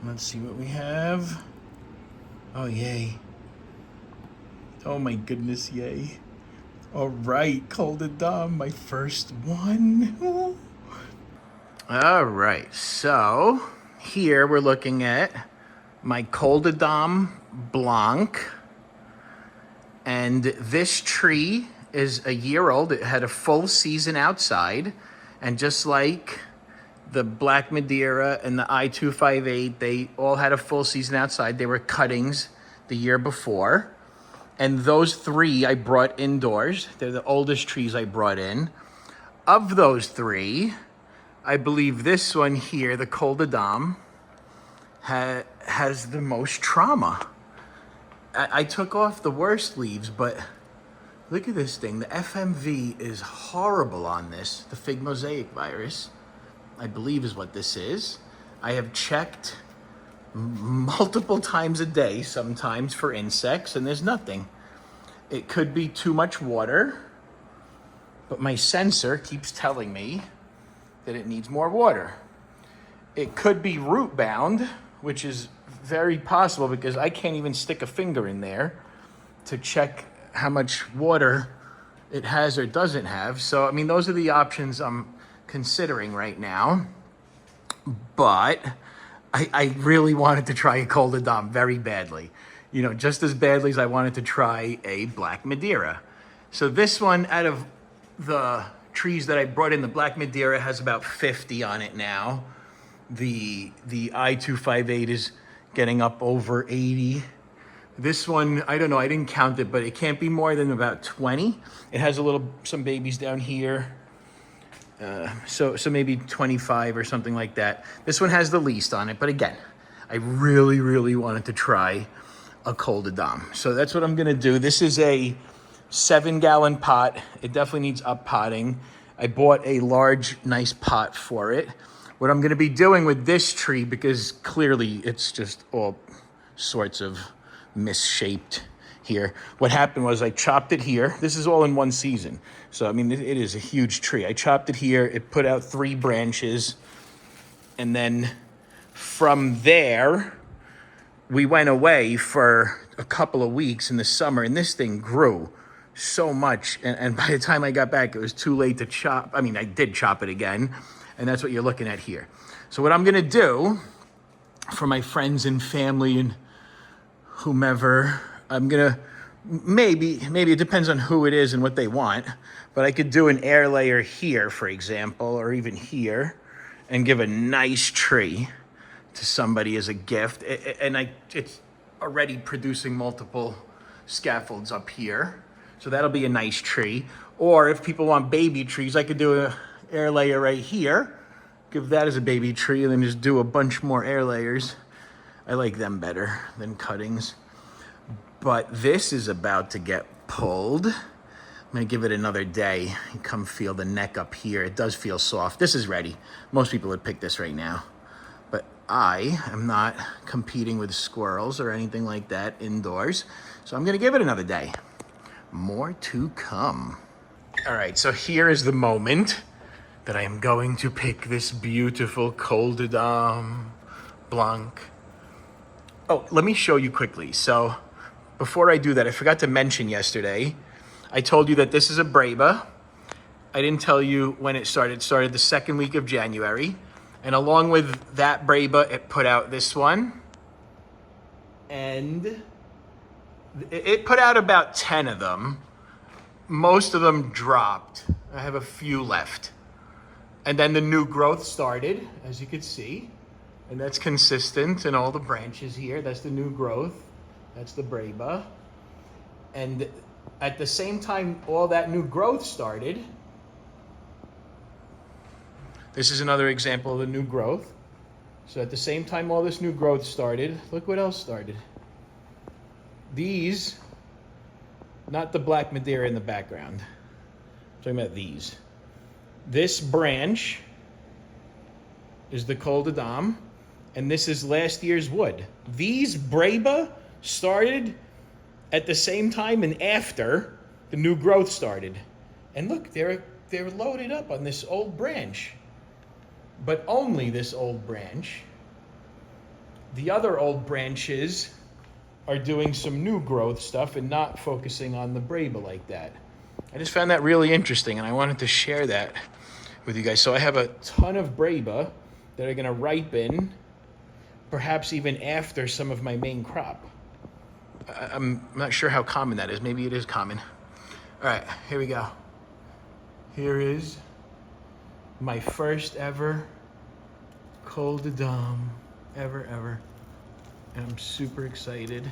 Let's see what we have. Oh, yay. Oh my goodness, yay. All right, Col de Dame, my first one. All right, so here we're looking at my Col de Dame Blanc. And this tree is a year old. It had a full season outside. And just like the Black Madeira and the I-258, they all had a full season outside. They were cuttings the year before. And those three I brought indoors. They're the oldest trees I brought in. Of those three, I believe this one here, the Col de Dame, has the most trauma. I took off the worst leaves, but look at this thing. The FMV is horrible on this. The fig mosaic virus, I believe, is what this is. I have checked multiple times a day, sometimes for insects, and there's nothing. It could be too much water, but my sensor keeps telling me that it needs more water. It could be root bound, which is very possible because I can't even stick a finger in there to check how much water it has or doesn't have. So, I mean, those are the options I'm considering right now. But I really wanted to try a Col de Dame very badly. You know, just as badly as I wanted to try a Black Madeira. So this one, out of the trees that I brought in, the Black Madeira has about 50 on it now. The I-258 is getting up over 80. This one, I don't know, I didn't count it, but it can't be more than about 20. It has some babies down here. So maybe 25 or something like that. This one has the least on it, but again, I really, really wanted to try a Col de Dame. So that's what I'm gonna do. This is a 7-gallon pot. It definitely needs up potting. I bought a large, nice pot for it. What I'm gonna be doing with this tree, because clearly it's just all sorts of misshaped here. What happened was I chopped it here. This is all in one season. So, I mean, it is a huge tree. I chopped it here. It put out 3 branches. And then from there, we went away for a couple of weeks in the summer, and this thing grew so much. And by the time I got back, it was too late to chop. I mean, I did chop it again. And that's what you're looking at here. So what I'm gonna do for my friends and family and whomever, I'm gonna, maybe it depends on who it is and what they want, but I could do an air layer here, for example, or even here, and give a nice tree to somebody as a gift. It's already producing multiple scaffolds up here. So that'll be a nice tree. Or if people want baby trees, I could do a air layer right here, give that as a baby tree, and then just do a bunch more air layers. I like them better than cuttings. But this is about to get pulled. I'm gonna give it another day. You come feel the neck up here. It does feel soft. This is ready. Most people would pick this right now. But I am not competing with squirrels or anything like that indoors. So I'm gonna give it another day. More to come. All right, so here is the moment that I am going to pick this beautiful Col de Dame Blanc. Oh, let me show you quickly. So before I do that, I forgot to mention yesterday, I told you that this is a Braba. I didn't tell you when it started. It started the 2nd week of January. And along with that Braba, it put out this one. And it put out about 10 of them. Most of them dropped. I have a few left. And then the new growth started, as you can see. And that's consistent in all the branches here. That's the new growth. That's the Braba. And at the same time all that new growth started, this is another example of the new growth. So at the same time all this new growth started, look what else started. These, not the Black Madeira in the background. I'm talking about these. This branch is the Col de Dame, and this is last year's wood. These Braba started at the same time and after the new growth started. And look, they're loaded up on this old branch. But only this old branch. the other old branches are doing some new growth stuff and not focusing on the Braba like that. I just found that really interesting, and I wanted to share that with you guys. So I have a ton of Braba that are gonna ripen, perhaps even after some of my main crop. I'm not sure how common that is. Maybe it is common. All right, here we go. Here is my first ever Col de Dame, ever. And I'm super excited.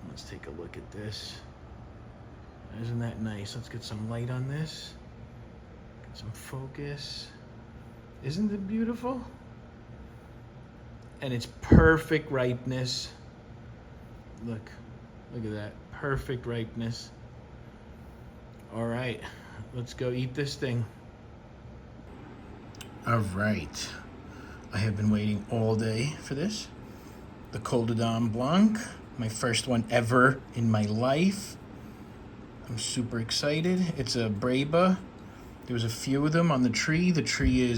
Let's take a look at this. Isn't that nice? Let's get some light on this. Get some focus. Isn't it beautiful? And it's perfect ripeness. Look at that. Perfect ripeness. All right, let's go eat this thing. All right. I have been waiting all day for this. The Col de Dame Blanc, my first one ever in my life. I'm super excited. It's a Braba. There was a few of them on the tree. The tree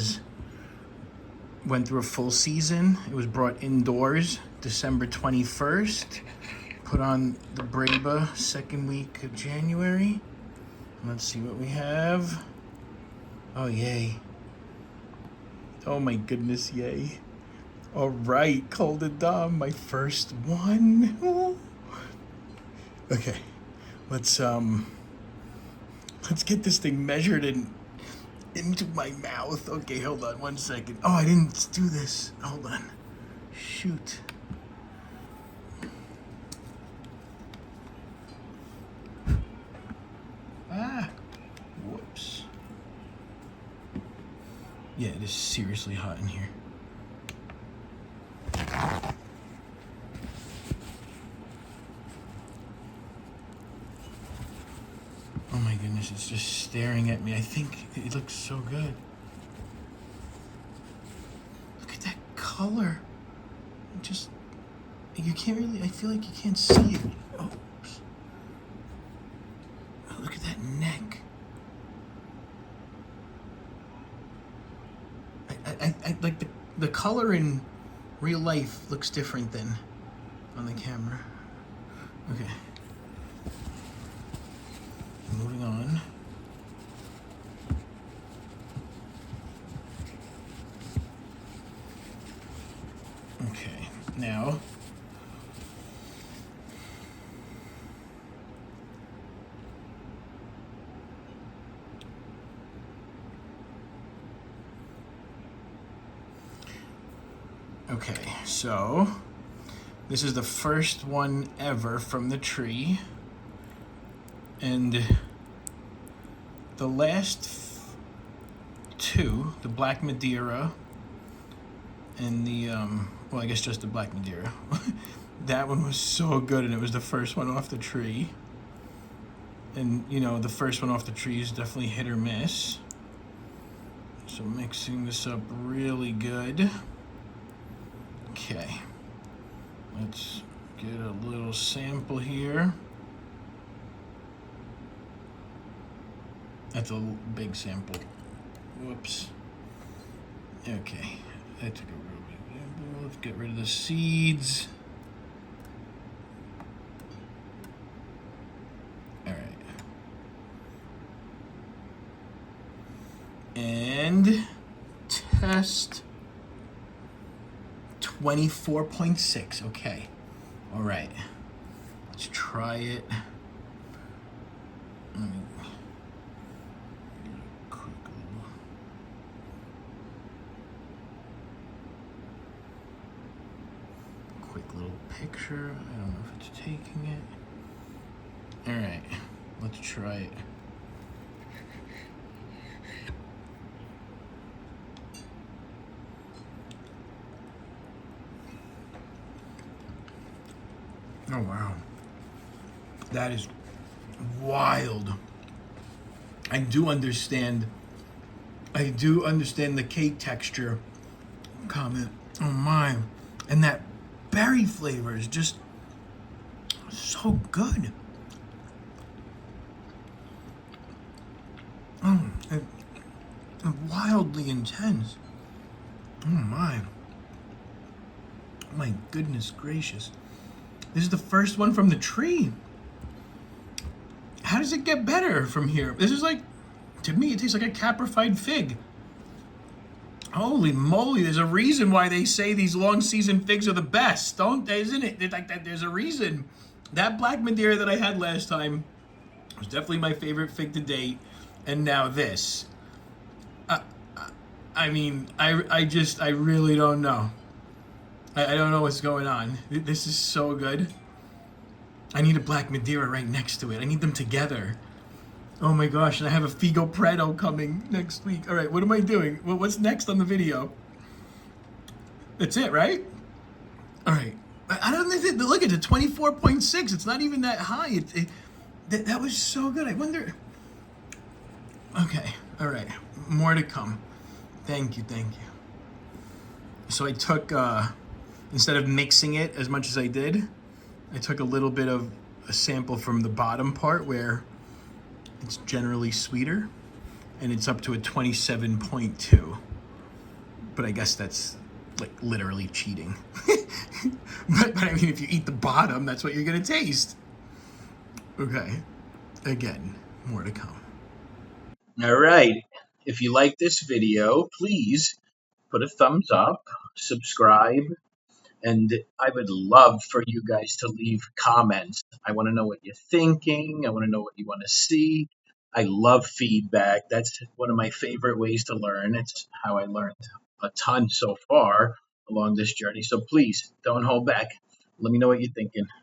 went through a full season. It was brought indoors December 21st. Put on the Braba second week of January. Let's see what we have. Oh, yay. Oh my goodness, yay. All right, Col de Dame, my first one. Oh. Okay, let's get this thing measured and into my mouth. Okay, hold on 1 second. Oh, I didn't do this. Hold on. Shoot. Ah, whoops. Yeah, it is seriously hot in here. Oh my goodness, it's just staring at me. I think it looks so good. Look at that color. You can't really, I feel like you can't see it. Oh, oops. Oh, look at that neck. I like the color in real life looks different than on the camera. Okay. Moving on. Okay, now okay, so this is the first one ever from the tree, and the last two, the Black Madeira and the well, I guess just the Black Madeira. That one was so good, and it was the first one off the tree. And you know, the first one off the tree is definitely hit or miss. So mixing this up really good. Okay, let's get a little sample here. That's a big sample. Whoops. Okay, I took a real big sample. Let's get rid of the seeds. All right. And test 24.6. Okay. All right. Let's try it. Let me quick little picture. I don't know if it's taking it. All right. Let's try it. Oh, wow. That is wild. I do understand the cake texture comment. Oh my. And that berry flavor is just so good. And wildly intense. Oh my. My goodness gracious. This is the first one from the tree. How does it get better from here? This is like, to me, it tastes like a caprified fig. Holy moly, there's a reason why they say these long season figs are the best, don't they? Isn't it? Like that, there's a reason. That Black Madeira that I had last time was definitely my favorite fig to date. And now this. I mean, I really don't know. I don't know what's going on. This is so good. I need a Black Madeira right next to it. I need them together. Oh my gosh, and I have a Figo Preto coming next week. All right, what am I doing? What's next on the video? That's it, right? All right. I don't think, look at it, 24.6. It's not even that high. That was so good. I wonder. Okay, all right. More to come. Thank you, thank you. So I took, instead of mixing it as much as I did, I took a little bit of a sample from the bottom part where it's generally sweeter, and it's up to a 27.2. But I guess that's like literally cheating. but I mean, if you eat the bottom, that's what you're gonna taste. Okay, again, more to come. All right, if you like this video, please put a thumbs up, subscribe, and I would love for you guys to leave comments. I want to know what you're thinking. I want to know what you want to see. I love feedback. That's one of my favorite ways to learn. It's how I learned a ton so far along this journey. So please don't hold back. Let me know what you're thinking.